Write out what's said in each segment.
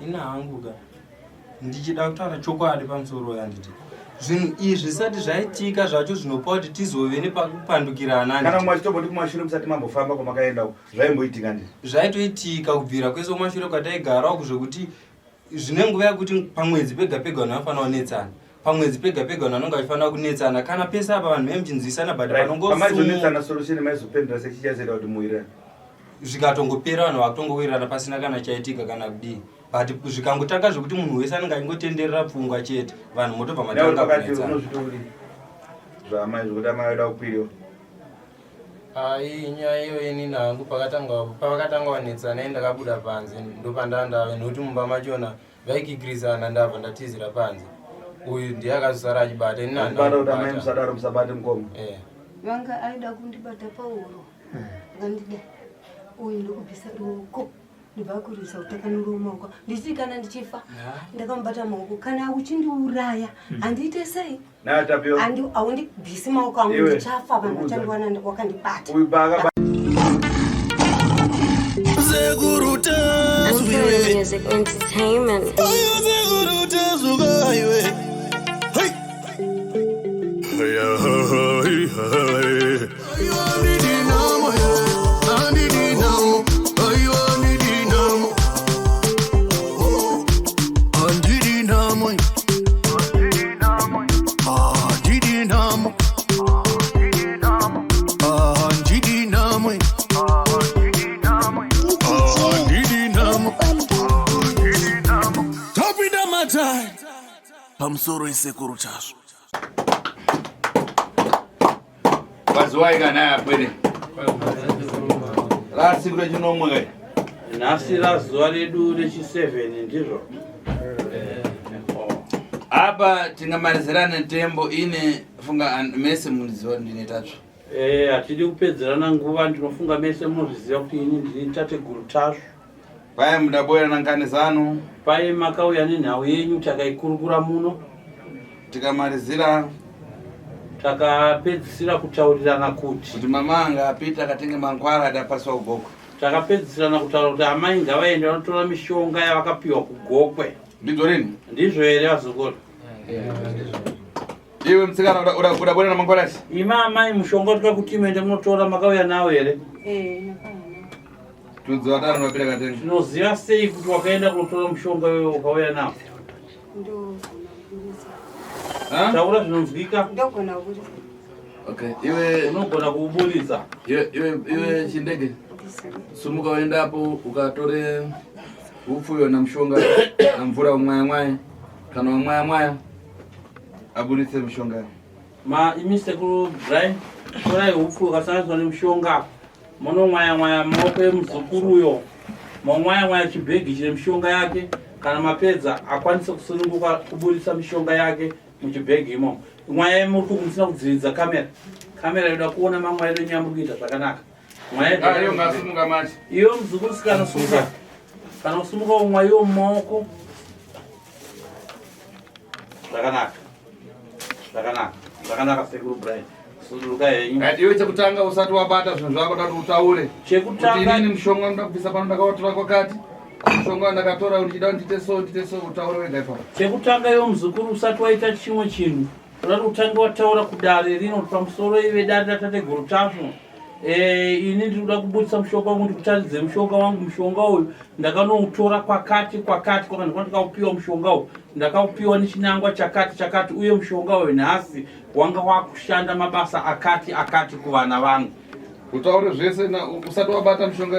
ina hangu ga ndichida kutaura chokwadi pamusoro yanditi zvinhu izvi zvisati zvaitika zvacho zvinopa kuti tizove nepakupandukirana kana mwachitomboti kumashure musati mambofamba kwamakaenda zvaimboitika ndii zvaitoitika kubvira kwese kumashure kwataigarawo kuzvokuti zvine nguva yakuti pamwedzi pega pega vanhu vanofanira kunetsana pamwedzi pega pega vanhu vanonga vachifanira kunetsana kana pese apa vanhu vemchinzwisana but panongopamaizonetsana solution maizopendera sechichazera kuti muwirana zvikatongopera vanhu vakutongowirirana pasina kana chaitika kana kudii but zvikangotanga zvokuti munhu wese anenge aingotenderera pfungwa chete vanhu motobva matanga kunetsana zvaamai zvokuti amai vaida kukwiriwa nyaya iyo inini hangu pavakatanga vanetsana endakabuda panze ndopandandave nokuti mumba machona vaikikirisana ndabva ndatizira panze uyu ndiye akazosara achibata ininaamai musadaro musabate mukoma vanga aida kundibata pauro ngandida uyu ndokubvisa ruoko ndibvakurisa utakanura maoko ndichiti kana ndichifa ndakamubata maoko kana uchindiuraya handiite sei haundibvisi maoko angu ndichafa vanhu vachandiwana wakandibata Music entertainment. Pamusoro isekuru chazvo. Waziwai kana apwere. La siku rechinomwe kai. Nasi la zuwa redu rechi7 ndizvo. Apa tingamalizirana tembo ine funga mese muliziwa ndine tatsvo. Atidi kupedzerana nguva ndinofunga mese muziziva kuti ini ndini tateguru tatsvo. Pai mudaboya nankani zano. Pai makauya nenhau yenyu takaikurukura muno. Tikamalizira takapedzisira kutaurirana kuti mama anga apita akatenge mangwara adapaswa kugokwe. Takapedzisirana kutaura kuti amai ngavaende vanotora mishonga yavakapiwa kugokwe. Ndizvo rini? Ndizvo here vazukuru. Iwe mtsikana udabona na mangwara ati? Ima amai mushonga kuti muende munotora makauya nawo here? Tudziwa tano wapita katenga. Tinoziva sei kuti wakaenda kunotora mushonga wewe ukauya nawo? Taura zvinonzwika? Ndogona kuti. Okay, iwe unogona kuubudisa. Iwe chindege. Sumuka uendapo ukatore upfuyo na mshonga na mvura umwaya kana umwaya abudise mshonga. Imisekuru Brian, torai upfuyo kasanganiswa nemshonga. Munomwaya maoko emuzukuru momwaya chibhegi chine mishonga yake kana mapedza akwanise kusununguka kubudisa mishonga yake muchibhegi imo. Mwaya muri kumusina kudziridza kamera yoda kuona mamwayiro enyu amurikuita zvakanaka. Mwaya iyo ngasimuka machi. Iyo muzukuru sikana sumuka. Kana usumuka umwayo mumaoko. Zvakanaka sekuru Brian. Iwe chekutanga usati wabata zvinhu zvako kuti utaure. Chekutanga ini mushonga ndoda kubvisa pano ndakatora kwakati. Mushonga ndakatora ndichida ndite so utaure wega ipapo. Chekutanga iyo muzukuru usati waita chimwe chinhu. Unoti utange wataura kudare rino pamusoro ive dare ratateguru tacho. Ini ndinoda kubudisa mushonga wangu ndikutaridze mushonga wangu mushonga uyu ndakanoutora kwakati ndikaupiwa mushonga uyu ndakaupiwa nechinangwa chakati uye mushonga uyu nhasi wanga wakushanda mabasa akati kuvana vangu. Utaure zvese usati wabata mushonga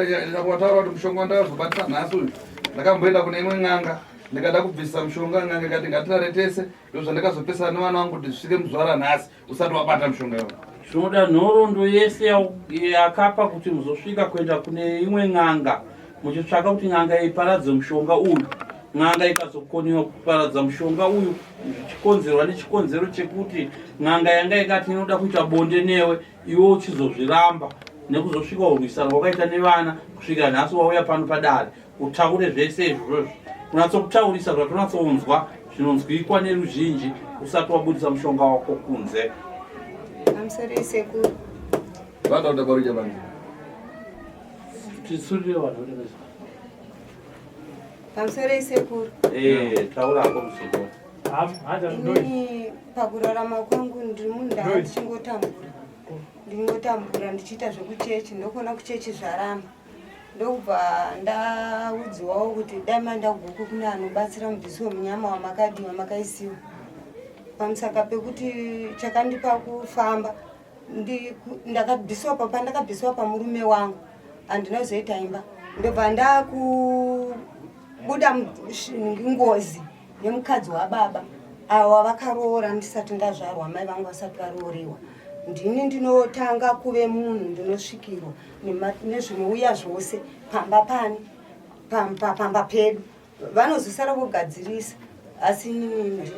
wataura kuti mushonga wandakazobatisa nhasi uyu ndakamboenda kune imwe n'anga ndikada kubvisa mushonga n'anga ikati ngatirare tese ndozvandakazopesana nevana vangu kuti zvisvike muzvara nhasi usati wabata mushonga iwo. Zvinoda nhoroondo yese yakapa kuti muzosvika kuenda kune imwe n'anga muchitsvaka kuti n'anga iparadze mushonga uyu. N'anga ikazokoniwa kuparadza mushonga uyu zvichikonzerwa nechikonzero chekuti n'anga yanga ikati inoda kuita bonde newe iwe uchizozviramba nekuzosvika urwisana wakaita nevana kusvika nhasi wauya pano padare utaure zvese izvozvo. Unatsokutaurisa zvatonatsounzwa zvinonzwikwa neruzhinji usati wabudisa mushonga wako kunze. Amsari sekuru. Vada udabaruja bani. Titsuriwe vanhu. pamusoro isekuru taura ko musekuru ini pakurarama kwangu ndiri munhu ndanga ndingotambura ndichiita zvekuchechi ndokona kuchechi zvaramba ndokubva ndaudziwawo kuti dai mandaguku kune anobatsira mubvisi wemunyama wamakadiwa makaisiwa pamusaka pekuti chakandipa kufamba ndakabvisiwa pandakabvisiwa pamurume wangu handinozoita imba ndobva ndakubuda ngozi yemukadzi wababa avo vakaroora ndisati ndazvarwa mai vangu vasati varoorewa ndini ndinotanga kuve munhu ndinosvikirwa nezvinouya zvose pamba pani pamba pedu vanozosara kugadzirisa asi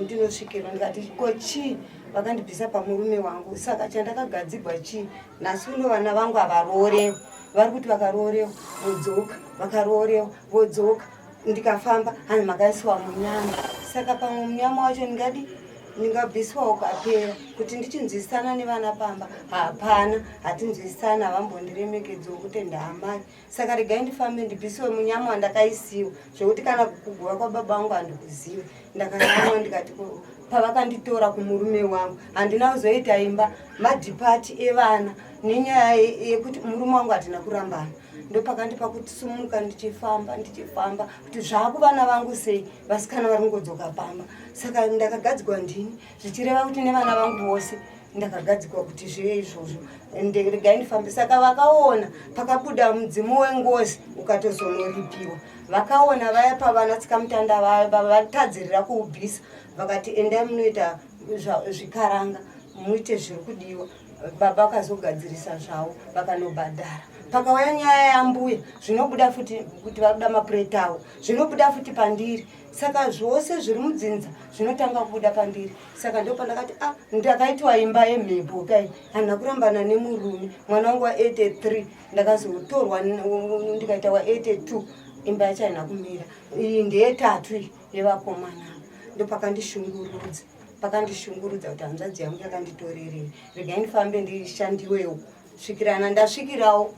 ndinosvikirwa ndikati ko chii vakandibvisa pamurume wangu saka chandakagadzirwa chii nhasi uno vana vangu havaroorewa vari kuti vakaroorewa vodzoka vakaroorewa vodzoka ndikafamba hanzi makaisiwa munyama saka pamwe munyama wacho ndingabvisiwa ukapera kuti ndichinzwisisana nevana pamba hapana hatinzwisisana havambondiremekedzawo kuti ndaamai saka regai ndifambe ndibvisiwe munyama wandakaisiwa zvokuti kana kugova kwababa vangu handikuziva ndakaawa ndikati pavakanditora kumurume wangu handina kuzoita imba madhipati evana nenyaya yekuti murume wangu hatina kurambana ndopakandipa kuti sumuka ndichifamba kuti zvaku vana vangu sei vasikana vari ngodzoka pamba saka ndakagadzikwa ndini zvichireva kuti nevana vangu vose ndakagadzikwa kuti zvive izvozvo regai ndifambe saka vakaona pakabuda mudzimu wengozi ukatozonoripiwa vakaona vaya pavana tsikamutanda vatadzirira kuubvisa vakati endai munoita zvikaranga muite zviri kudiwa baba vakazogadzirisa zvavo vakanobhadhara pakauya nyaya yambuya zvinobuda futi kuti vabuda mapureti avo zvinobuda futi pandiri saka zvose zviri mudzinza zvinotanga kubuda pandiri saka ndopandakati ndakaitwa imba yemhepo kai handina kurambana nemurume mwana wangu wa83 ndakazotorwa ndikaita wa82 imba yacho haina kumira iyi ndeyetatu yevakomana ndopakandishungurudza kuti hanzvadzi yangu yakanditorerei regai ndifambe ndishandiwewo svikirana ndasvikirawo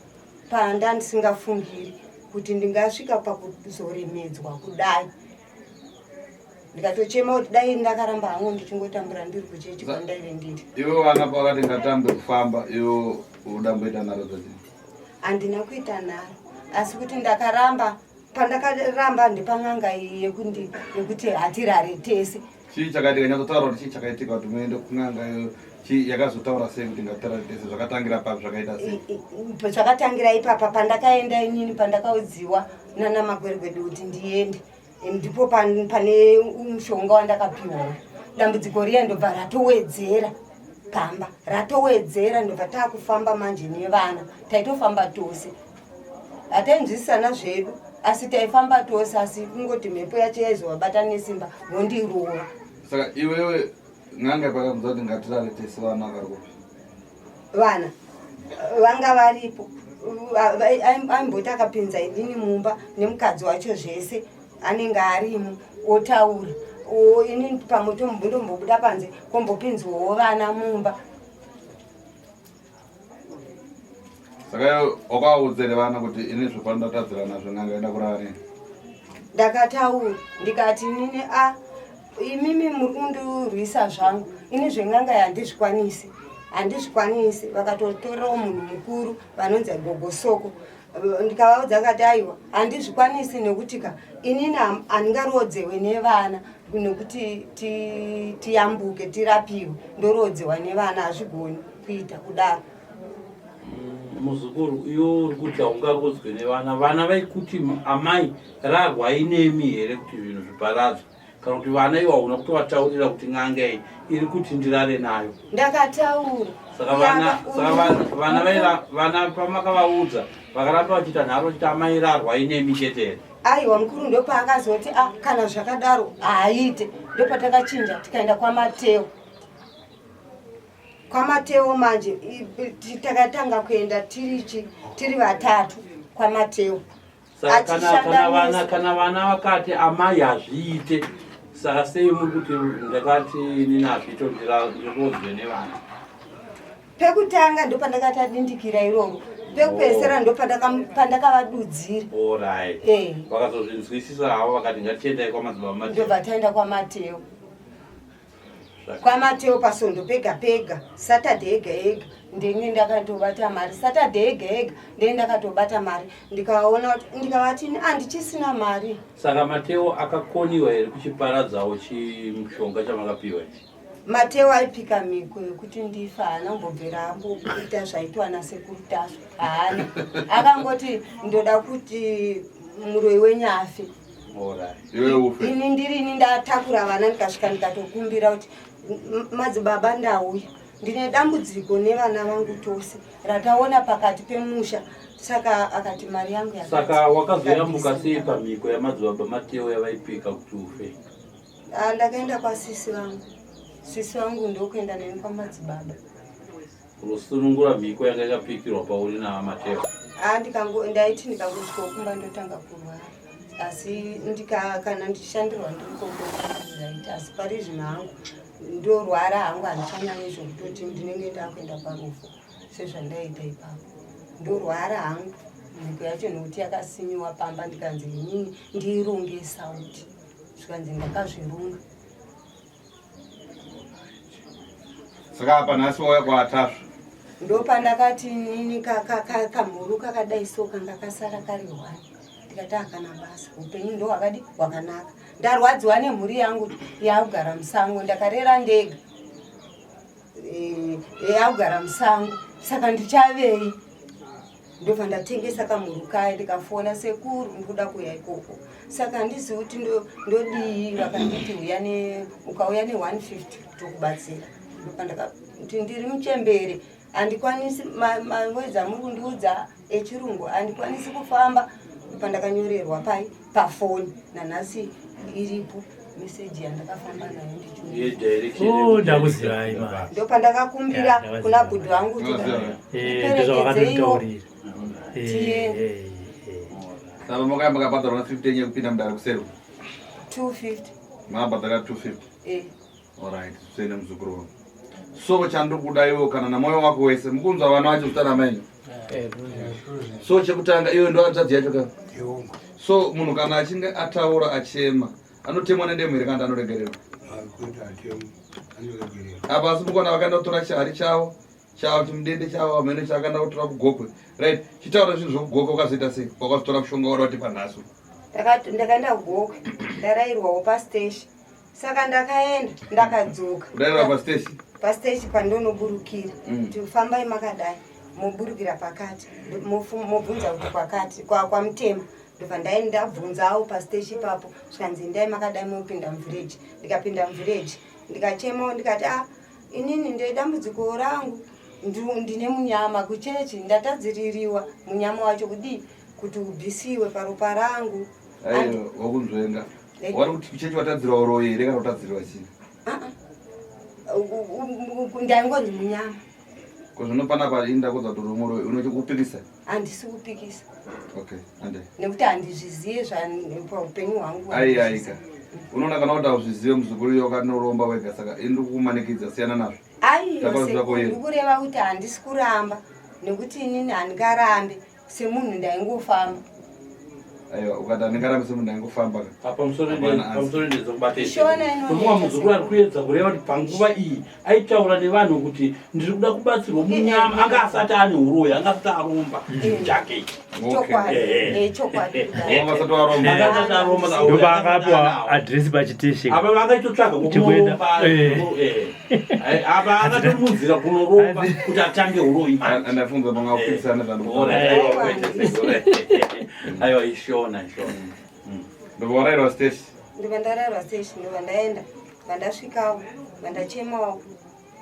panda ndisingafungiri kuti ndingasvika pakuzoremedzwa kudai ndikatochema kuti dai ndakaramba hangu ndichingotambura ndiri kuchechi kwandaive ndiri iwe vana pakati ngatambe kufamba iwe udamboita nharo dzati handina kuita nharo asi kuti ndakaramba pandakaramba ndipang'anga yekuti hatirare tese chii chakaitika nyatsotaura kuti chii chakaitika kuti muende kun'anga iyo chii yakazotaura sei kuti ngatirare tese zvakatangira papi zvakaita sei zvakatangira ipapa pandakaenda inini pandakaudziwa nana magweregwede kuti ndiende ndipo pane mushonga wandakapiwa dambudziko riya ndobva ratowedzera pamba ratowedzera ndobva taakufamba manje nevana taitofamba tose hatainzwisisana zvedu asi taifamba tose asi kungoti mhepo yacho yaizovabata nesimba vondirova saka iwewe n'anga pakamudza kuti ngatirare tese vana vari kupi vana vanga varipo aimboti akapinza inini mumba nemukadzi wacho zvese anenge arimo otaura inini pamwe ndombobuda panze kombopinzwawo vana mumba saka wakaudzere vana kuti ini zvopandatadzira nazvo n'anga ida kurara nini ndakataura ndikati inini imimi muri kundurwisa zvangu ini zveng'anga handizvikwanisi vakatotorerawo munhu mukuru vanonzi gogosoko ndikavaudza ngati aiwa handizvikwanisi nekuti inini handingarodzewe nevana nekuti tiyambuke tirapiwe ndorodzewa nevana hazvigoni kuita kudaro muzukuru iyo uri kuti haungarodzwe nevana vana vaikuti amai rarwai nemi here kuti zvinhu zviparadzwe kana kuti vana iwo hauna kutovataurira kuti n'anga iyi iri kuti ndirare nayo ndakataura saka vana pamakavaudza vakaramba vachiita nharo chiti amai rarwai nemi chete here aiwa mukuru ndopaakazoti kana zvakadaro haaite ndopatakachinja tikaenda kwamateo manje takatanga kuenda tiri vatatu kwamateo saka kana vana vakati amai hazviite saka sei muri kuti ndakati inini hazviito ndikurodzwe nevana pekutanga ndopandakati adindikira iroro pekupedzisira ndo pandakavadudzira. Alright. Vakazozvinzwisisa havo vakati ngatiendai kwamadzibaba Mateo. Ndobva taenda kwaMateo. KwaMateo pasondo pega pega, Saturday ega ega ndenge ndakatobata mari, Saturday ega ega ndenge ndakatobata mari, ndikaona kuti ndikavati andichisina mari. Saka Mateo akakoniwa here kuchiparadzawo chimushonga chamakapiwa ichi? Mateo aipika miko yekuti ndifa, haana kumbobvera amboita zvaitwa nasekuru Tasvo, haana. Akangoti ndoda kuti muroi wenyu afe. Ini ndirini ndatakura vana ndikasvika ndikatokumbira kuti madzibaba ndauya, ndine dambudziko nevana vangu tose rataona pakati pemusha. Saka akati mari yangu yakati. Saka wakazoyambuka sei pamiko yamadzibaba Mateo yavaipika kuti ufe? Ndakaenda kwasisi vangu. Sisi wangu ndokuenda neni kwamadzibaba. Unosunungura miko yanga yakapikirwa pauri naMateo? Ndaiti ndikangosvikokumba ndotanga kurwara. Asi kana ndichishandirwa ndikoraita, asi pari zvino hangu ndorwara hangu handichanyanyi zvokutoti ndinenge ndakuenda parufu sezvandaita ipapo. Ndorwara hangu miko yacho nokuti yakasinyiwa pamba, ndikanzi inini ndiironge sauti, zvikanzi ndakazvirunga. Saka apa nhasi wauya kwaTasvo? Ndopandakati nini kamhuru kakadai so kanga kasara kari 1. Ndikati akana basa, upenyu ndo wakadi wakanaka. Ndarwadziwa nemhuri yangu yakugara musango, ndakarera ndega. Yakugara musango, saka ndichavei? Ndobva ndatengesa kamhuru kaya ndikafona sekuru ndikuda kuya ikoko. Saka handisi kuti ndodii, vakanditi ukauya ne150 tokubatsira. Ndopandakati ndiri muchembere, handikwanisi mawedza muri kundiudza echirungu, handikwanisi kufamba. Pandakanyorerwa pafoni nanhasi iripo meseji yandakafamba nayo ndakuzivai ma. Ndopandakakumbira kuna bhudhi wangu kuti ndizvavakanditaurira. Saka makabhadharwa 50 yenye kupinda mudare kuseri? 250. Makabhadhara 250? Alright, tuende muzukuru wangu. So chandikuda iwo kana namoyo wako wese mukunzwa vana vacho zita ramenyu. So chekutanga iwe ndo adzadzi yacho ka? So munhu kana achinge ataura achema anotemwa nendemo here kana anoregererwa? Apa asi mukona vakaenda kutora chihari chavo chimudende chavo hamene chakaenda kutora kugokwe, right? Chitaura zvinhu zvokugokwe ukazoita sei wakazotora mushonga wari wati panhasi? Ndakaenda kugokwe ndarayirwawo pasteshi, saka ndakaenda ndakadzoka. Kudayirwa pasteshi? Pasteshi pandonoburukira kuti fambai makadai moburukira pakati, mobvunza kuti kwakati kwamutema. Ndobva ndabvunzawo pasteshi ipapo, zvikanzi ndai makadai mopinda muvhireji. Ndikapinda muvhireji ndikachemawo ndikati inini ndedambudziko rangu ndine munyama kuchechi, ndatadziririwa munyama wacho kudii kuti ubvisiwe paropa rangu. Aiyo wakunzvenga wari kuti kuchechi watadzirwa uroyi here kana utadzirwa chii? Ndaingonzi munyama. Kuzvinopana kwainda kudza kuti uroyi unochikupikisa? Handisi kupikisa. Okay, ande. Nekuti handizvizive paupenyu hwangu. Aika. Unoona kana kuti hauzvizive muzukuru iyo katinoromba wega, saka indi kukumanikidza siyana nazvo. Ndikureva kuti handisi kuramba, nekuti inini handingarambe semunhu ndaingofamba. Aiwa, ukati handingarambe semunhu ndaingofamba ka? Pamusoro ndezokubata kumwa muzukuru ari kuedza kureva kuti panguva iyi aitaura nevanhu kuti ndiri kuda kubatsirwa munyama, anga asati ane uroyi, anga asati aromba chake. Ndoba akapiwa adresi pachiteshi. Apa vakaitotsvaga kunoromba. Apa akatomudzira kunoromba kuti atange uroyi. Andafunza mangakupikisana zvangu. Aiwa ishona. Ndoba warayirwa steshi? Ndobva ndarayirwa steshi, ndobva ndaenda, vandasvikawo, vandachemawo.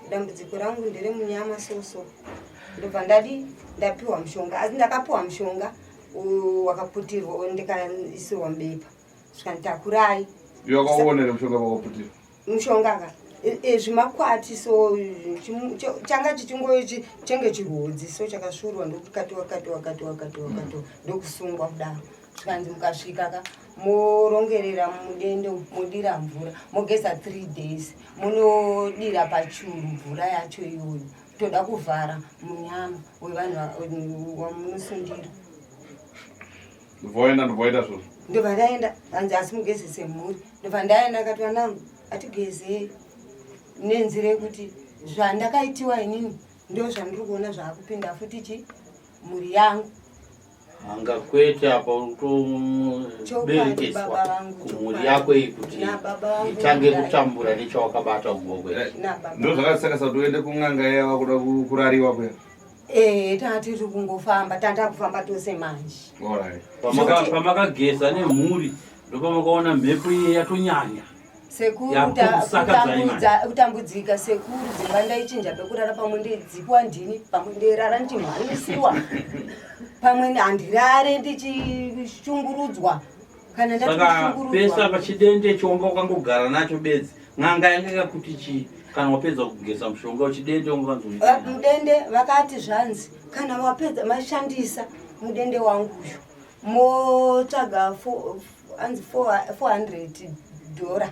Dambudziko rangu ndere munyama soso. Ndobva ndapiwa mushonga, asi ndakapiwa mushonga wakaputirwa ndikaisirwa mubepa. Zvikanditakurai. Iwe wakaonere mushonga wakaputirwa? Mushonga ka zvimakwati, so changa chenge chihodzi, so chakasvuurwa ndokukatiwa ndokusungwa kudaro. Zvikanzi mukasvika ka morongerera mudende, modira mvura, mogeza 3 days, munodira pachuru mvura yacho iyoyo, toda kuvhara munyama wevanhu wamunosundira. Voenda ndvoita zvozvo. Ndobva ndaenda hanzi asi mugezese mhuri. Ndobva ndaenda akati vanangu atigezei nenzira yekuti zvandakaitiwa inini ndo zvandiri kuona zvakupinda futi mhuri yangu. Hanga kwete apa utoberekeswa kumhuri yako iyi kuti itange kutambura nechawakabata ugogwe. Ndo zvakasakasa kuti uende kun'anga yava kuda kurariwa kuya. Tati tiri kungofamba tanda kufamba tose manje. Pamakageza nemhuri ndopamakaona mhepo iye yatonyanya. Sekuru kutambudzika sekuru dzimba ndaichinja pekurara pamwe ndeidzipwa ndini pamwe ndeirara ndichimhanyisiwa pamwe handirare ndichishungurudzwa kana ndashungurudzwa. Pesa pachidende chonga ukangogara nacho bedzi n'anga yanga kuti chi kana wapedza kugeza mushonga uchidende unganzwa mudende vakati zvanzi kana wapedza mashandisa mudende wangu uyu motsvaga $400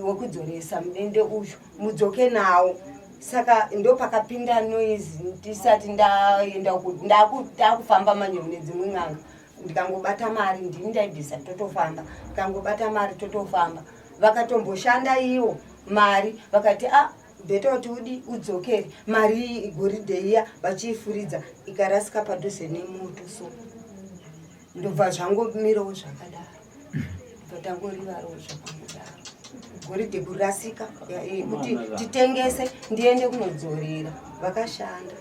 wekudzoresa mudende uyu mudzoke nawo. Saka ndo pakapinda noise ndisati ndaenda ndakufamba manyeru nedzimwe n'anga ndikangobata mari ndini ndaibvisa totofamba ndikangobata mari totofamba. Vakatomboshanda iwo mari vakati bheta kuti udi udzokere mari igoridhe iya vachiifuridza ikarasika padhuze nemoto. So ndobva zvangomirawo zvakadaro patangorivarowo zvakangodaro goridhe kurasika kuti titengese ndiende kunodzorera. Vakashanda.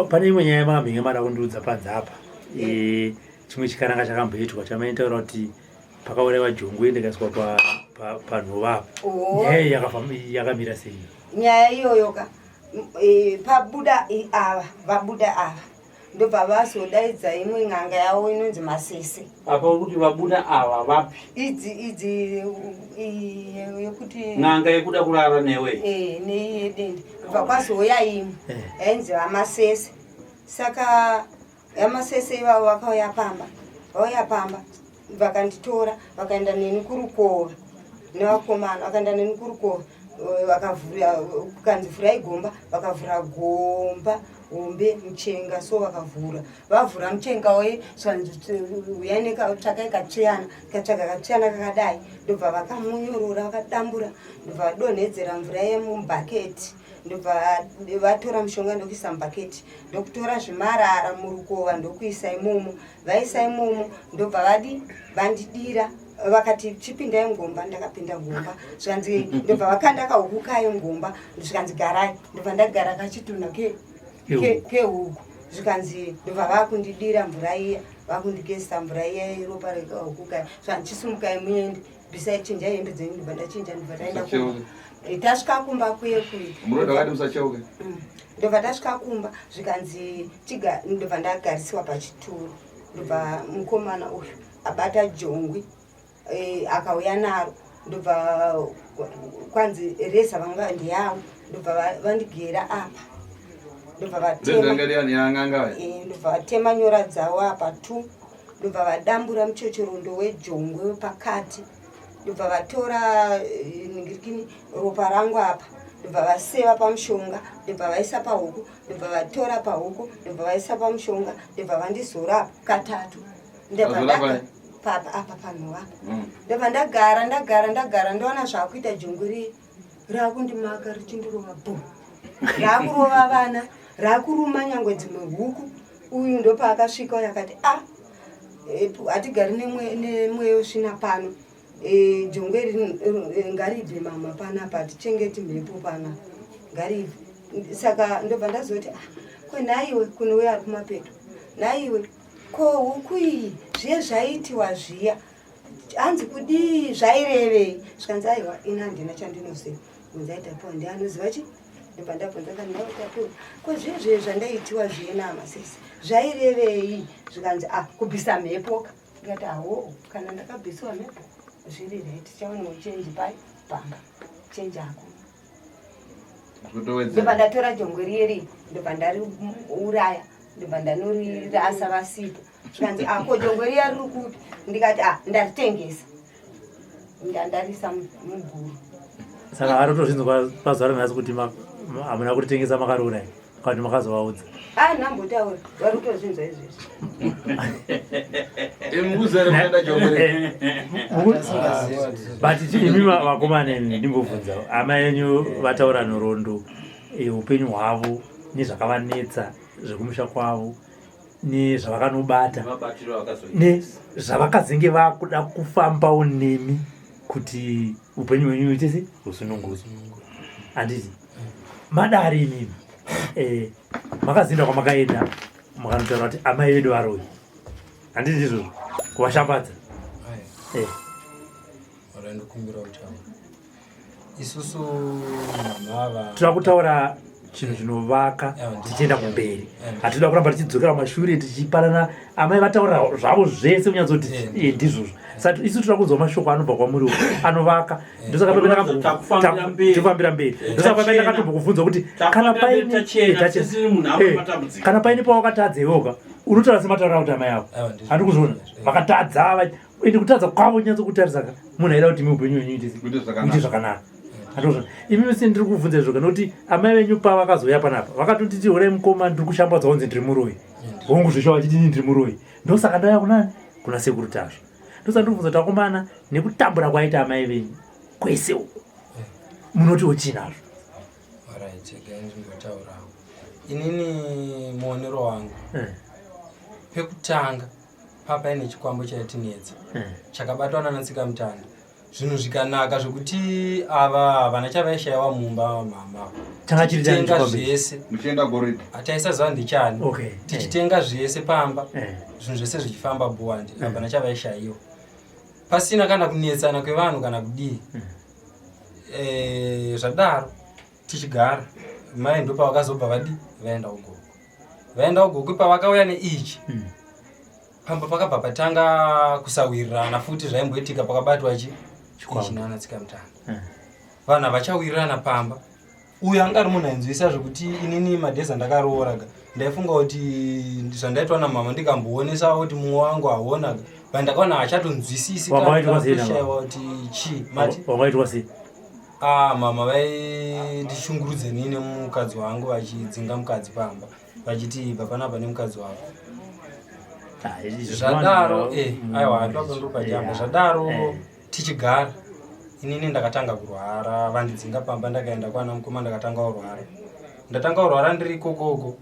Pane imwe nyaya yamakambenge mada kundiudza panze apa. Chimwe chikananga chakamboitwa chamaitaura kuti pakaurayiwa jongwe ndikaiswa panhova. Nyaya yakamira sei? Nyaya iyoyo pabuda ava ndobva vazodaidza imwe n'anga yavo inonzi Masese. Apa kuti vabuda ava vapi? Idzi yekuti n'anga yekuda kurara newe. Neiye dende. Ndobva kwazouya imwe yainzi vaMasese. Saka yaMasese ivavo vakauya pamba vakanditora vakaenda neni kurukova nevakomana vakaenda neni kurukova vakavhura kukanzivhurai gomba vakavhura gomba hombe muchenga. So vavhura muchenga we uyanekatsvakai katsveyana katsvaga katsveyana kakadai ndobva vakamunyorora vakadambura ndobva vadonhedzera mvura yemubhaketi ndobva vatora mushonga ndokuisa mubhaketi ndokutora zvimarara murukova ndokuisa imomo. Vaisa imomo ndobva vandidira vakati chipindai mugomba ndakapinda ngomba zvikanzi ndobva vakanda kahuku kayo mugomba zvikanzi garai ndobva ndagara kachitunha kehuku zvikanzi ndobva vakundidira mvura iya vakundigezesa mvura iya iropa rekahuku kayo zvikanzi chisumukai muende bvisai chinja hembe dzenyu ndobva ndachinja ndobva taenda kumba. Tasvika kumba ndobva tasvika kumba zvikanzi ndobva ndagarisiwa pachituro ndobva mukomana uyu abata jongwe akauya naro ndobva kwanzi reza vanga ndiyavo ndobva vandigera apa ndobva vatema nyora dzavo apa ndobva vadambura muchochorondo wejongwe wepakati ndobva vatora ningirikini ropa rangu apa ndobva vaseva pamushonga ndobva vaisa pahuku ndobva vatora pahuku ndobva vaisa pamushonga ndobva vandizora katatu apa panhova ndobva ndagara ndoona zvakuita jongwe rakundimaka richindorova rakurova vana rakuruma nyangwe dzimwe huku. Uyu ndopaakasvika uyu akati hatigari nemweyo svina pano jongwe ngaribve mama panapa tichengeti mhepo pana ngaribve. Saka ndobva ndazoti kwenhaiwe kunouya ari kumapeto nhaiwe ko huku iyi zviye zvaitiwa zviya hanzi kudii zvairevei zvikanzi aiwa ina handina chandinoziva munzaitapiwa ndianoziva chi ndobva ndabvunza kana ndaitapiwa ko zvezve zvandaitiwa zviye naMasese zvairevei zvikanzi kubvisa mhepoka ndikati kana ndakabvisiwa mhepo zviri right chaonewo chenji pamba chenji ako ndobva ndatora jongwe riyeri ndobva ndariuraya ndobva ndanorirasa vasipo zvikanzi ko jongwe riya riri kupi ndikati ndaritengesa ndarisa muguru. Saka arotozvinzwa pazuva ranhasi kuti hamuna kutengesa makarora kana makazovaudza nambotaura vari kutozvinzwa izvezvi but imi vakomana ndimbobvunza amai enyu vataura nhoroondo upenyu hwavo nezvakavanetsa zvekumusha kwavo nezvavakanobata nezvavakazenge vakuda kufambawo nemi kuti upenyu hwenyu itese husunungudzwe. Handiti madari imimi makazinda kwamakaenda makanotaura kuti amai vedu varoi. Handiti ndizvo kuvashambadza ndokumbira kutaura isusu mama tinoda kutaura chinhu chinovaka tichienda kumberi. Hatinoda kuramba tichidzokera mashure tichipanana amai vataura zvavo zvese kunyatsoti ndizvozvo. Saka isu tinoda kunzwa mashoko anobva kwamuri anovaka. Ndosaka tofambira mberi. Ndosaka paine ndakatombokubvunza kuti kana paine pawakatadza iwoga unotaura semataura kuti amai avo handi kuzviona vakatadza ende kutadza kwavo nyatso kutarisa munhu aida kuti miupenyu wenyu ite zvakanaka. Imi se ndiri kuvhunza izvo kana kuti amai venyu pavakazoya panapa vakatoti horai mukoma ndiri kushambadza kunzi ndiri muroi hongu zvesha vachidini ndiri muroi. Ndosaka ndauya kunani kuna sekuru tazvo. Ndosaka ndiri kuvhunza kuti vakomana nekutambura kwaita amai venyu kwese uko munotiwo chinazvo. Inini muonero wangu pekutanga papaine chikwambo chaitinetsa chakabatwa nanatsika mutanda zvinhu zvikanaka zvokuti ava vana chavaishayiwa mumba mama tichitenga zvese hataisaziva ndichani tichitenga zvese pamba zvinhu zvese zvichifamba bhuwandi vana chavaishayiwa pasina kana kunetsana kwevanhu kana kudii. Zvadaro tichigara mai ndo pavakazobva vadi vaenda ugogo pavakauya neichi pamba pakabva patanga kusawirirana futi zvaimboitika pakabatwa ichinanatsika mutanda vanhu havachawirirana pamba. Uyu anga ari munhu ainzwisa zvokuti inini madheza ndakaroora ndaifunga kuti zvandaitwa namama ndikamboonesa kuti mumwe wangu haonaga vandakaona hachatonzwisisi kanoshayiwa kuti chii mati mama vaitishungurudze nini mukadzi wangu vachidzinga mukadzi pamba vachiti papanapa nemukadzi wako zvadaro aiwa ndopajamba zvadaro tichigara inini ndakatanga kurwara vandidzinga pamba ndakaenda kwana mukoma ndakatanga kurwara ndatanga kurwara ndiri ikokoko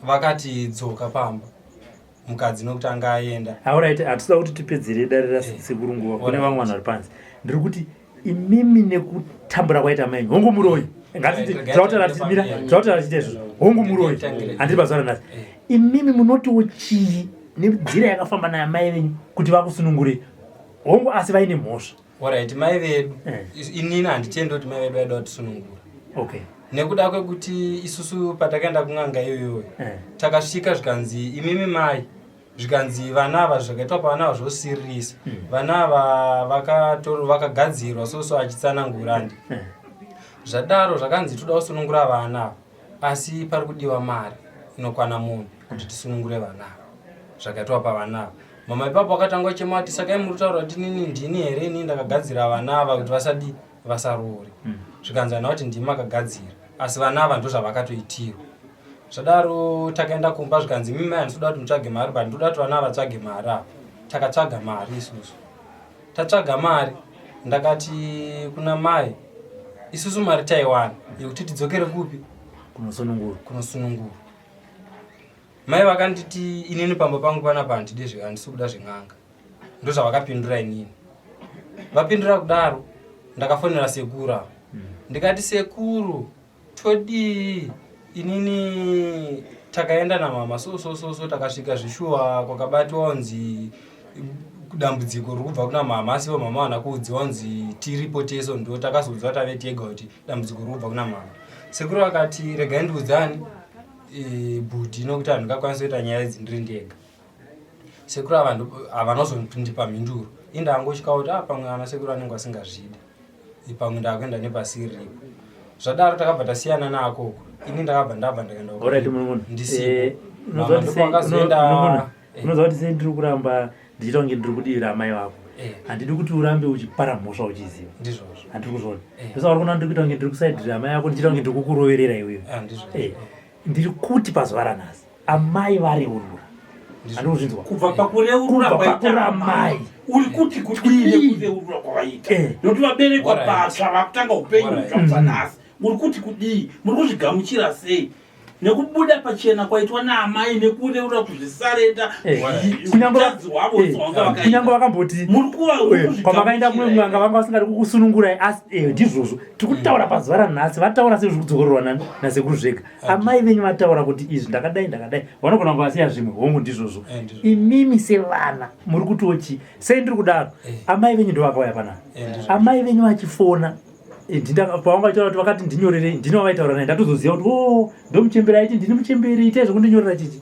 vakati dzoka pamba mukadzi nokuti anga aenda. Alright, hatisa kuti tipedzere dare rasekuru nguva kune vamwe vanhu vari panze. Ndiri kuti imimi nekutambura kwaita amai hongu muroi ngatiti zvautaura chiteizvo hongu muroi handiri pazuva ranhasi. Imimi munotiwo chii nenzira yakafamba nayo mai venyu kuti vakusunungure hongu asi vaine mhosva. Alright, mai vedu inini handitendi kuti mai vedu vaida kutisunungura nekuda kwekuti isusu patakaenda kun'anga iyoyo takasvika zvikanzi imimi mai zvikanzi vana ava zvakaitwa pavana ava zvosiririsa vana ava vakagadzirwa soso achitsanangurandi zvadaro zvakanzi toda kusunungura vana ava asi pari kudiwa mari inokwana munhu kuti tisunungure vana ava zvakaitwa pavana ava. Mama ipapo akatanga chemati saka muri kutaura kuti nini ndini here ini ndakagadzira vana ava kuti vasadi vasaroore zvikanzi kuti ndimi akagadzira asi vana ava ndozvavakatoitirwa. Zvadaro takaenda kumba zvikanzi mimi handitoda kuti mutsvage mari but ndoda kuti vana ava vatsvage mari ava. Takatsvaga mari isusu. Tatsvaga mari ndakati kuna mai isusu mari taiwana yekuti tidzokere kupi kunosunungura. Mai vakanditi inini pamba pangu panapa handidi handisi kuda zveng'anga ndozvavakapindura inini. Vapindura kudaro ndakafonera sekuru avo ndikati sekuru todii inini takaenda namama so takasvika zvishuwa kwakabatwa onzi dambudziko riri kubva kuna mama asiwo mama wana kuudziwa onzi tiripo teso ndo takazoudza tave tega kuti dambudziko riri kubva kuna mama. Sekuru akati regai ndiudzani bhudhi nokuti hanhu ndingakwanisa kuita nyaya idzi ndiri ndega. Sekuru ava havanozondipa mhinduro indangosvika kuti pamwe ana sekuru anenge asingazvida pamwe ndakuenda nepasi ripo. Zvadaro takabva tasiyana naakoko ini ndakabva ndabva ndakaenda ndisipo mama ndipo akazoenda. Unoziva kuti sei ndiri kuramba ndichita kunge ndiri kudivira amai vako handidi kuti urambe uchipara mhosva uchiziva ndizvozvo handiri kuzvona ndosa uri kuna ndiri kuita kunge ndiri kusaidhira amai yako ndichita kunge ndiri kukuroverera iwewe ndiri kuti pazuva ranhasi amai vareurura handiri kuzvinzwa kubva pakureurura pakura mai uri kuti kudii kureurura kwavaita nokuti vaberekwa patsva vakutanga upenyu hwakabva nhasi uri kuti kudii muri kuzvigamuchira sei nekubuda pachena kwaitwa naamai nekureurura kuzvisarenda kunyange vakamboti kwamakaenda mumwe mwanga vanga vasingadi kukusunungurai asi ndizvozvo tiri kutaura pazuva ranhasi vataura sei zviri kudzokorerwa nasekuru zvega amai venyu vataura kuti izvi ndakadai vanogona kuvasiya zvimwe hongu ndizvozvo imimi sevana muri kutochi sei ndiri kudaro amai venyu ndo vakauya panapa amai venyu vachifona pavanga vaitaura kuti vakati ndinyorerei ndino vaitaura nai ndatozoziva kuti ndomuchemberi aiti ndini muchemberi itai zvokundinyorera chichi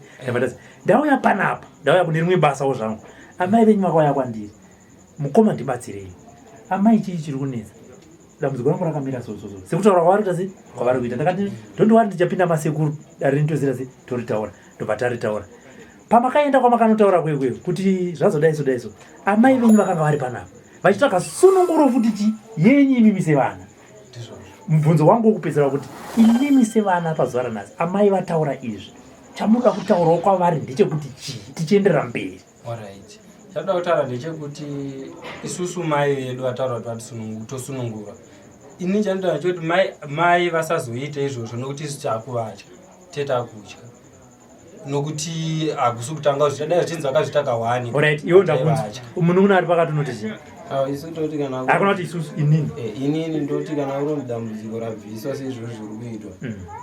ndauya panapa ndauya kune rimwe basawo zvangu amai venyu vakauya kwandiri mukoma ndibatsirei amai chii chiri kunetsa dambudziko rangu rakamira sekutaura kwavari kuita sei kwavari kuita ndakati ndondowari ndichapinda masekuru dari nitoziva sei toritaura ndobva taritaura pamakaenda kwamakanotaura kwekweyo kuti zvazodai so amai venyu vakanga vari panapa vachitsvaga sununguro futi chi yenyu imimi sevana mubvunzo wangu wokupedzera kuti imimi sevana pazuva ranhasi amai vataura izvi chamuda kutaurawo kwavari ndechekuti chii tichienderera mberi chamuda kutaura ndechekuti isusu mai vedu vataura kuti tosunungura ini chandoda ndechekuti mai vasazoita izvozvo nokuti isu takuvatya tetakutya nokuti hakusi kutanga zvichadai zvichinzi vakazvitaka wani iwo ndabvunza munun'una ari pakati unoti chii isu toti kana akona kuti isusu inini ndoti kana uri mudambudziko rabviswa seizvozvo zviri kuitwa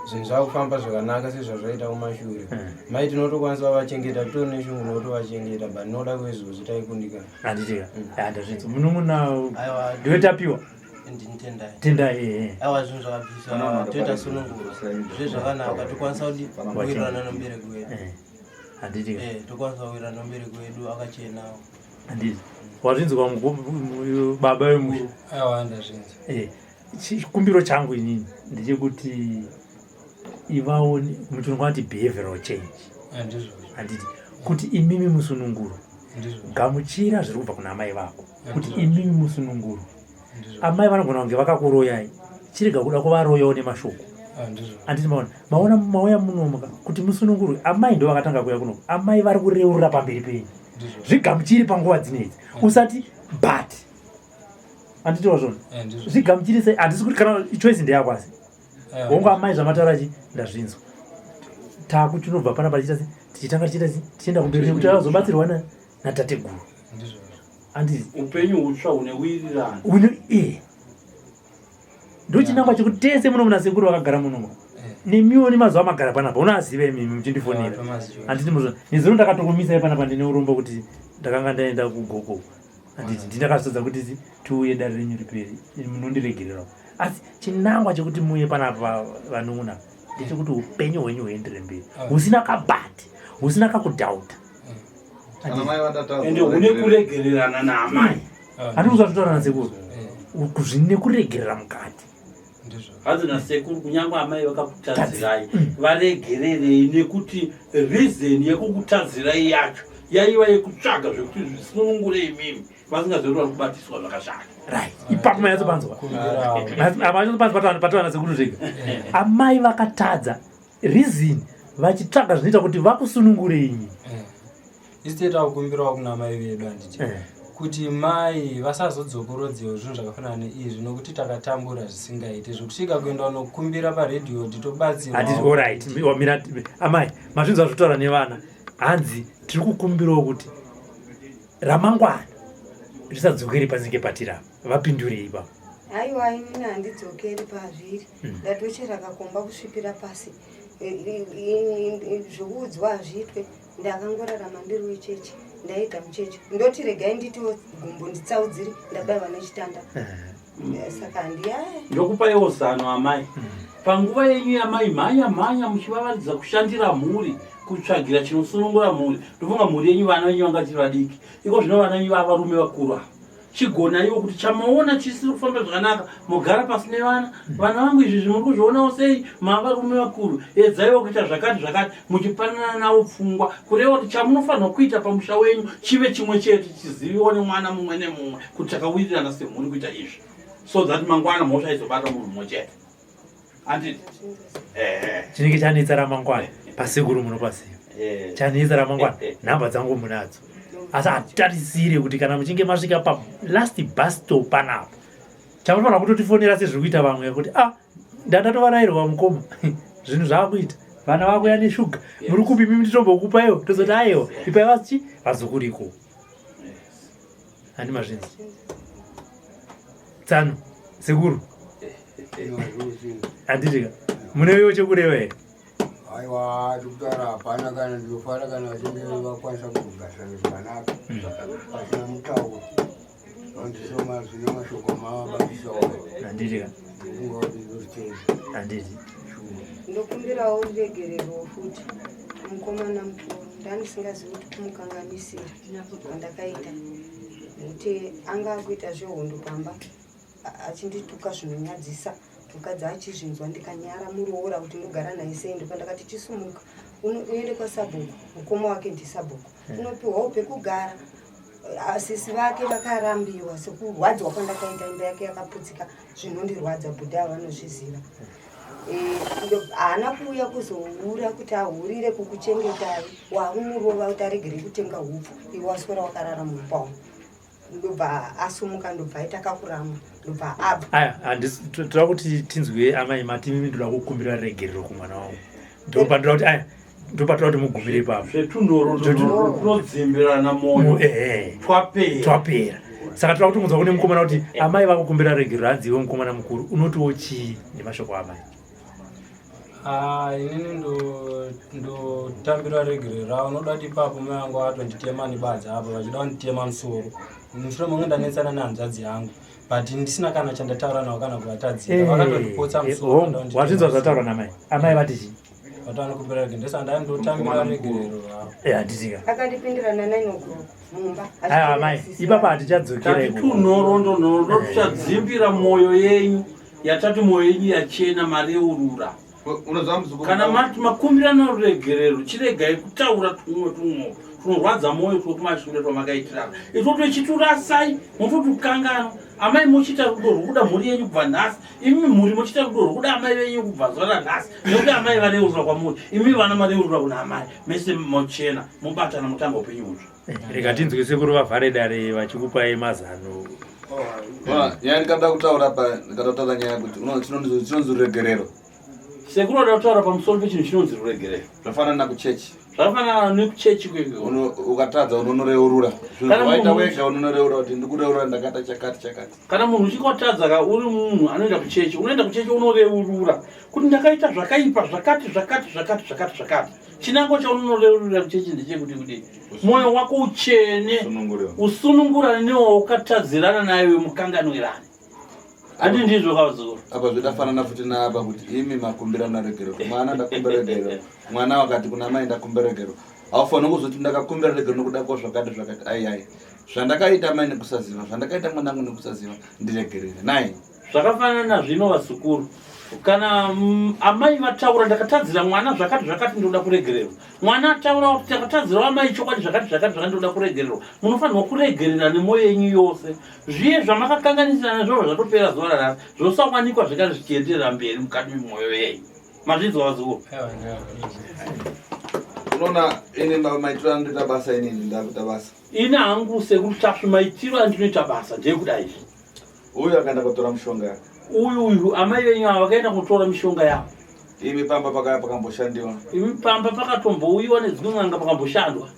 zvinhu zvakufamba zvakanaka sezvazvaita kumashure mai tinotokwanisa vachengeta titori neshungu notovachengeta but noda kwezvozvo taikundikana handitika handazvinzwa munun'una ndiwetapiwa tendai awa zvinhu zvakabviswa toita sununguro zve zvakanaka tokwanisa kuti kuwirirana nomubereki wedu handitika tokwanisa kuwirirana nomubereki wedu akachenawo handiti wazvinzwa baba vemusha chikumbiro changu inini ndechekuti ivaone muchirungu vanoti behavioral change handiti kuti imimi musununguro gamuchira zviri kubva kuna amai vako kuti imimi musununguro amai vanogona kunge vakakuroyai chirega kuda kuvaroyawo nemashoko handiti maona mauya munomuka kuti musununguro amai ndo vakatanga kuuya kunoku amai vari kureurura pamberi penyu zvigamuchiri panguva dzinedzi usati but handitiwa zvona zvigamuchiri sei handisi kuti kana choice ndeyakwasi hongu amai zvamataura chi ndazvinzwa taku tinobva panapa tichitanga tichienda kumberi nekuti azobatsirwa natateguru handiti upenyu hutsva hune wirirana ndochinangwa chekuti tese muno munasekuru vakagara munomo nemiwo nemazuva magara panapa unoaziva imimi muchindifonera handiti muzvona nezino ndakatokumisai panapa ndine urombo kuti ndakanga ndaenda kugogo handiti ndindakazodza kuti tiuye dare renyu riperi munondiregererawo asi chinangwa chekuti muuye panapa vanun'una ndechekuti upenyu hwenyu huendere mberi husina kabhati husina kakudhauta ende hune kuregererana naamai handi kuzvatotaura nasekuru zvine kuregerera mukati hadzina sekuru kunyange amai vakakutadzirai varegererei nekuti reason yekukutadzirai yacho yaiva yekutsvaga zvekuti zvisunungure imimi vasingazori vari kubatiswa zvakashaka ipapo mayatsopanzwa patavana sekuru zvega amai vakatadza reason vachitsvaga zvinoita kuti vakusunungurei isi tetakukumbirawo kuna mai vedu handiti kuti mai vasazodzokorodzeo zvinhu zvakafanana neizvi nokuti takatambura zvisingaiti zvokusvika kuenda nokukumbira paredhiyo kuti tobatsirwa amai mazvinzwa zvitaura nevana hanzi tiri kukumbirawo kuti ramangwana risadzokeri pazinge patirapa vapindurei ipapo haiwa inini handidzokeri pazviri ndatochirakakomba kusvipira pasi zvokuudzwa hazviitwe ndakangorarama ndiri wechechi ndaita muchechi ndoti regai nditiwo gumbo nditsaudziri ndabayirwa nechitanda saka handiyaya ndokupaiwo zano amai panguva yenyu yamai mhanya muchivavaridza kushandira mhuri kutsvagira chinosunungura mhuri ndofunga mhuri yenyu vana venyu vangachiri vadiki iko zvino vana venyu vavarume vakuru ava chigona iwo kuti chamaona chisiri kufamba zvakanaka mogara pasi nevana vana vangu izvi zvimuri kuzvionawo sei mavarume vakuru edzaiwo kuita zvakati muchipanana navo pfungwa kureva kuti chamunofanirwa kuita pamusha wenyu chive chimwe chete chiziviwa nemwana mumwe nemumwe kuti takawirirana semhuri kuita izvi so that mangwana mhosva izobata munhu mumwe chete anditi chinenge chanetsa ramangwana pasekuru munopaziva chanetsa ramangwana nhamba dzangu munadzo asi hatarisire kuti kana muchinge masvika palast bus stop panapo chamunofanira kutotifonera sezviri kuita vamwe kuti ndandatovarayirwa mukoma zvinhu zvaakuita vana vakuya neshuga muri kupi mimi nditombokupayo tozoti aiwa ipai vasichi vazokuriko handi mazvinzi tsano sekuru handitika munewewo chekureva here aiwa tikutaura hapana kana ndinofara kana vachinge vakwanisa kugarisana zvakanaka pasina mutauro vandisoma zvine mashoko mavabakisawo handitika handiti ndokumbirawo regerero futi mukomana mukuru ndandisingazivi kuti kumukanganisira kwandakaita kuti anga akuita zvehondo pamba achindituka zvinonyadzisa mukadzi achizvinzwa ndikanyara muroora kuti ndogara naye sei ndopandakati chisumuka uende kwasabhuku mukoma wake ndisabhuku unopiwawo pekugara asisi vake vakarambiwa sekurwadzwa kwandakaita imba yake yakaputsika zvinondirwadza budha vanozviziva haana kuuya kuzohura kuti ahurire kukuchengetai waumurova kuti aregere kutenga hupfu iwe waswera wakarara mupawo ndobva asumuka ndobva aita kakurama ndobva abva aya toda kuti tinzwe amai mati mimi ndoda kukumbira regerero kumwana wangu ndopandira kuti aya ndopatira kuti mugumire ipapo zvetunorodzimbirana moyo twapera saka toda kuti munzwa kune mukomana kuti amai vakukumbira regerero adziwe mukomana mukuru unotiwo chii nemashoko amai inini ndotambira regerero unoda kuti ipapo mai vangu atonditema nibadza apa vachida kunditema musoro mushure monge ndanetsana nehanzvadzi yangu but ndisina kana chandataura navo kana kuvatadzira vakatoripotsa musoro wazvinzwa zvataura namai amai vati chii vatanokumbira regerero ndesa ndandotambira regerero handitika akandipindirana nainoguru mumba amai ipapa hatichadzokera tunhorondonhorondo tichadzimbira mwoyo yenyu yatati mwoyo yenyu yachena mari yeurura kana mati makumbirana ruregerero chiregai kutaura tumwe tunorwadza mwoyo twokumashure twamakaitirana itotwe chiturasai mutotukangano amai muchita rudo rwokuda mhuri yenyu kubva nhasi imi mhuri muchita rudo rwokuda amai venyu kubva zuva ranhasi nekuti amai vareurura kwamuri imi vana mareurura kuna amai mese mochena mubatana mutamba upenyu rega tinzwe sekuru vavhare dare vachikupai mazano nyaya ndikada kutaura pa ndikataura nyaya yekuti chinonzi ruregerero sekuru oda kutaura pamusoro pechinhu chinonzi ruregerero zvafanana nakuchechi zvafanana nekuchechi ukatadza unonoreurura zvinhu waita wega unonoreurura kuti ndikureurura ndakata chakati kana munhu uchikotadza uri munhu anoenda kuchechi unoreurura kuti ndakaita zvakaipa zvakati chinango chaunoreurura kuchechi ndechekuti kuti mwoyo wako uchene usunungurane newaukatadzirana naye mukanganwirane handi ndizvo kavazukuru apa zvitafanana futi naapa kuti imi makumbirana regerero mwana ndakumbira regerero mwana wakati kuna mai ndakumbira regerero haufaniri kuzoti ndakakumbira regerero nokuda kwazvakati ai zvandakaita mai nekusaziva zvandakaita mwanangu nekusaziva ndiregerere nai zvakafanana nazvino vazukuru kana amai vataura ndakatadzira mwana zvakati ndoda kuregererwa mwana ataura kuti takatadzira amai chokwadi zvakati ndoda kuregererwa munofanirwa kuregerera nemwoyo yenyu yose zviye zvamakakanganisirana zvoro zvatopera zuva ranhasi zvosawanikwa zvikari zvichienderera mberi mukati memwoyo yenyu mazvinzwa vazukuru unoona ine maitiro andoita basa inini ndakuita basa ine hangu sekuti maitiro andinoita basa ndeyekuda izvi uyu akaenda kutora mushonga yake uyu amai venyu ava vakaenda kutora mishonga yavo imi pamba pakaya pakamboshandiwa imi pamba pakatombouyiwa nedzimwe n'anga pakamboshandwa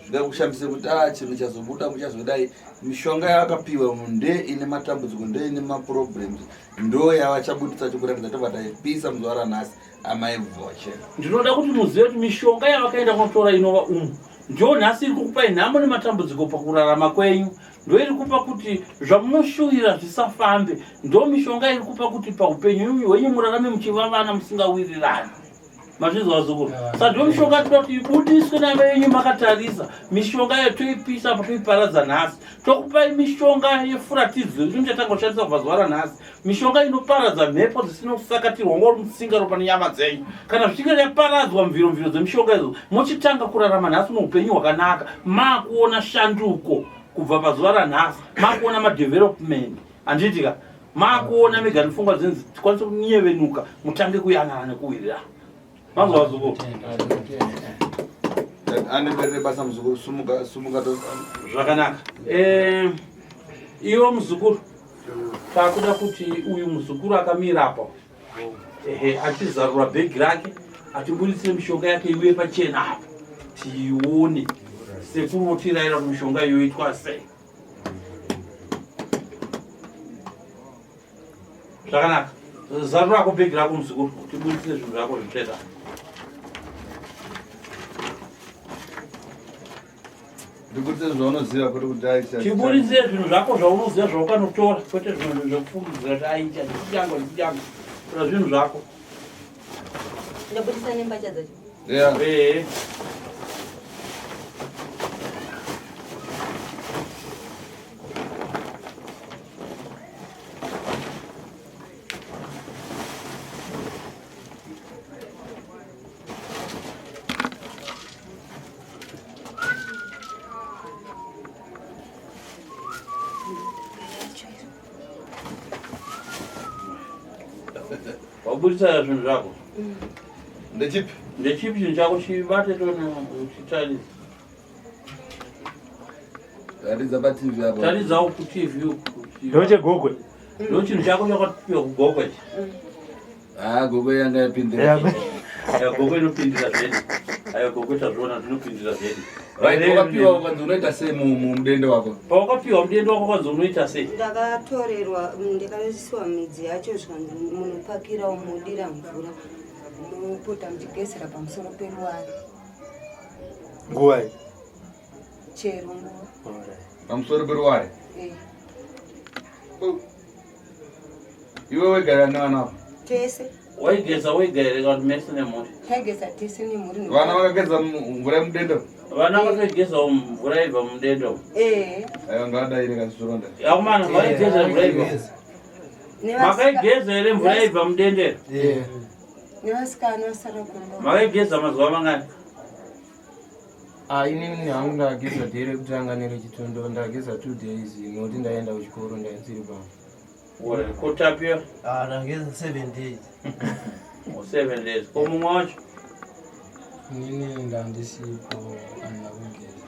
zvida kushambise kuti chinhu chazobuda muchazodai mishonga yavakapiwa nde ine matambudziko nde ine maproblems ndo yavachabudisa chokuratidza tobva taipisa muzuva ranhasi amai vachena ndinoda kuti muzive kuti mishonga yavakaenda kunotora inova ndio nhasi iri kukupai nhamo nematambudziko pakurarama kwenyu ndo iri kupa kuti zvamunoshuvira zvisafambe ndo mishonga iri kupa kuti paupenyu hwenyu murarame muchiva vana musingawirirani Mazvizwa zukuru. Saka mishonga toti ibudiswe navenyu makatarisa. Mishonga yatoipisa apa toiparadza nhasi. Tokupai mishonga yefuratidzo kuti muchatanga kushandisa kubva zuva ranhasi. Mishonga inoparadza mhepo dzisina kusakatirwa ngori musinga ropa nenyama dzenyu. Kana zvichinge yaparadzwa mviro dzemishonga idzo, muchitanga kurarama nhasi muupenyu hwakanaka. Makuona shanduko kubva pazuva ranhasi. Makuona madevelopment. Handitika makuona migari pfungwa dzenyu tikwanise kunyevenuka mutange kuyanana nekuwirira. Mazwa zukuru. Ane basa mzukuru sumuka to zvakanaka. Iwo muzukuru takuda kuti uyu muzukuru akamira apa achizarura bhegi rake atiburitse mishonga yake iwe pachena apa tione sekuru otiraira kuti mishonga yoitwa sei. Zvakanaka. Zarura ko bhegi rako muzukuru tiburitse zvinhu zvako zviteta. ndikuti zvaunoziva kuti kudai chiburitse zvinhu zvako zvaunoziva zvawakanotora kwete zvinhu zvekufungidzira kuti aita ndichangwa tora zvinhu zvako. Ndaburitsa nembacha dzacho. Yeah. Waburitsa zvinhu zvako. Ndechipi chinhu chako chibate tona uchitarisa. Taridza pa TV apo. Taridzawo ku TV uku. Ndoche gogwe. Ndo chinhu chako chakatiwa kugogwe ichi. Gogwe yanga yapindira. Gogwe inopindira zvedu. Ayo gogwe tazviona zvinopindira zvedu. Wakapiwa kwanzi unoita sei mudendo wako? Pawakapiwa mudendo wako kwanzi unoita sei? Ndakatorerwa ndakaiswa midzi yacho zvanzi munopakira mudira mvura. Mupota muchigezera pamusoro peruware. Nguva chero nguva. Pamusoro peruware? Iwe wegara nevana vako? Tese. Waigeza wega kuti mese nemhuri? Taigeza tese nemhuri. Vana vakageza mvura yemudendo? Vana vakageza mvura yaibva mudendo. Aiwa ngavadai rekazvironda. Yaumana vaigeza mvura yaibva. Makaigeza here mvura yaibva mudendero? Nevasikana vasara kumba. Makaigeza mazuva mangani? Inini hangu ndageza dhere kutanga nerechitondo ndageza 2 days nekuti ndaenda kuchikoro ndaisiri pano. Kotapia? Ndageza 7 days. 7 days. Komumwe wacho? Inini ndandisipo kana kugeza.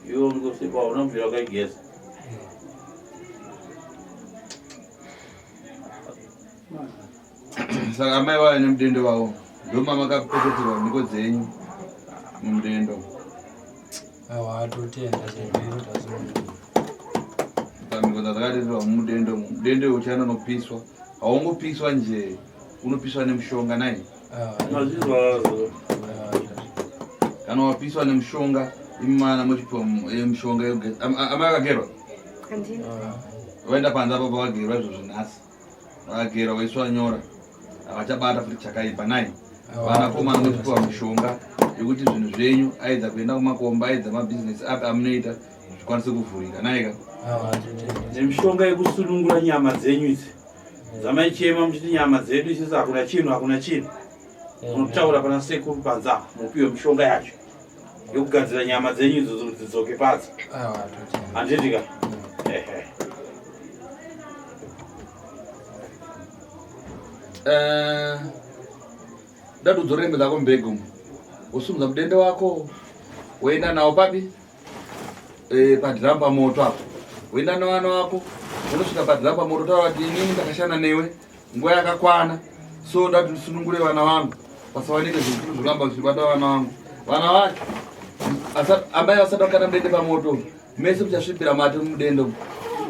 Iwo ngosipa unobvira wakaigeza? Saka amai vaya nemudendo wavo ndoma makapeketerwa mhiko dzenyu mudendo. Awa atotenda chebhiro tazinoda. Pamhiko dzakateterwa mudendo uchanonopiswa. Haungopiswa nje, unopiswa nemushonga nai. Kana wapiswa nemushonga imana muchipiwa mushonga yogeza. Amai vakagerwa? Waenda panze apo pavagerwa izvo zvinhasi. Vakagerwa vaiswa nyora. Havachabata futi chakaipa nai. Vanakomana muchipiwa mushonga yokuti zvinhu zvenyu aidza kuenda kumakomba aidza mabhizinesi api amunoita zvikwanise kuvhurika naika. Nemishonga yekusunungura nyama dzenyu idzi. Zamaichema muchiti nyama dzedu isisi hakuna chinhu. Unotaura pana sekuru panza mupiwe mishonga yacho yokugadzira nyama dzenyu idzo kuti dzidzoke padzo. Handitika? Dadu dzorembe dzako mbegu usumudza mudende wako woenda nawo papi padhiramba moto apo woenda navana wako unosvika padhiramba moto taura kuti inini ndakashanda newe nguva yakakwana so dadu ndisunungure vana vangu pasawanike zvikuru zvoramba zvichibata vana vangu. Vana vacho amai vasati vakanda mudende pamoto mese muchasvibira mate mudendo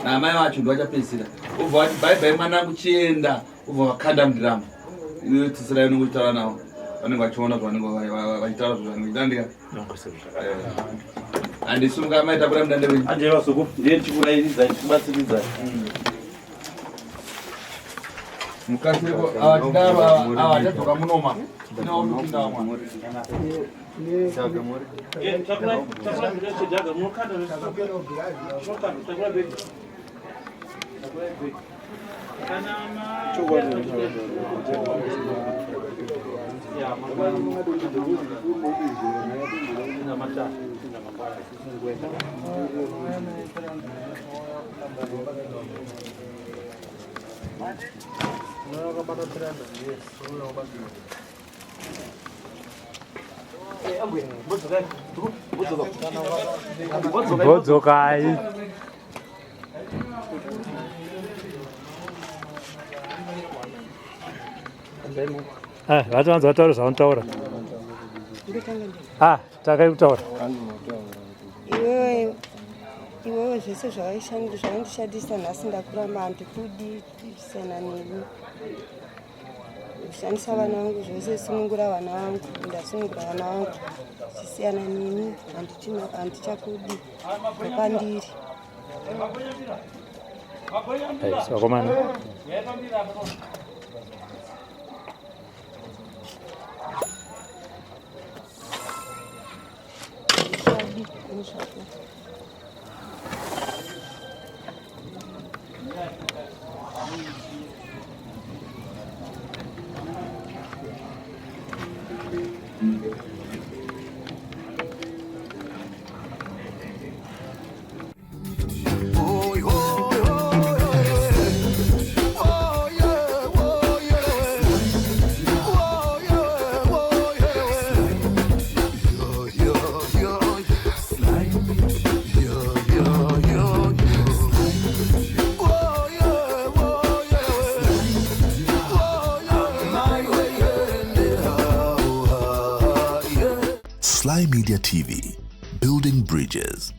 naamai vacho ndovachapedzisira ubva vati bhai mwanangu chienda ubva vakanda mudhiramba. Iwe tsisira yenu kuchitaura navo vanenge vachiona zvavanenge vachitaura zvavanenge handisimuka maita kura mudande wenyu anje vasuku ndiye tikurairidza tichibatsiridzai. mukasireko awatidaro awatadzoka munoma inaonukindamwa Bodzokai. Vatu vanzi vataura zvavanotaura. Takaitaura. Iwewe zvese zvavandishandisa nhasi ndakuramba handikudisana nemi. Kushandisa vana vangu zvese, sunungura vana vangu, ndasunungura vana vangu. Zvisiyana nemi, handichakudi kwandiri. Vakomana. Sly Media TV, building bridges.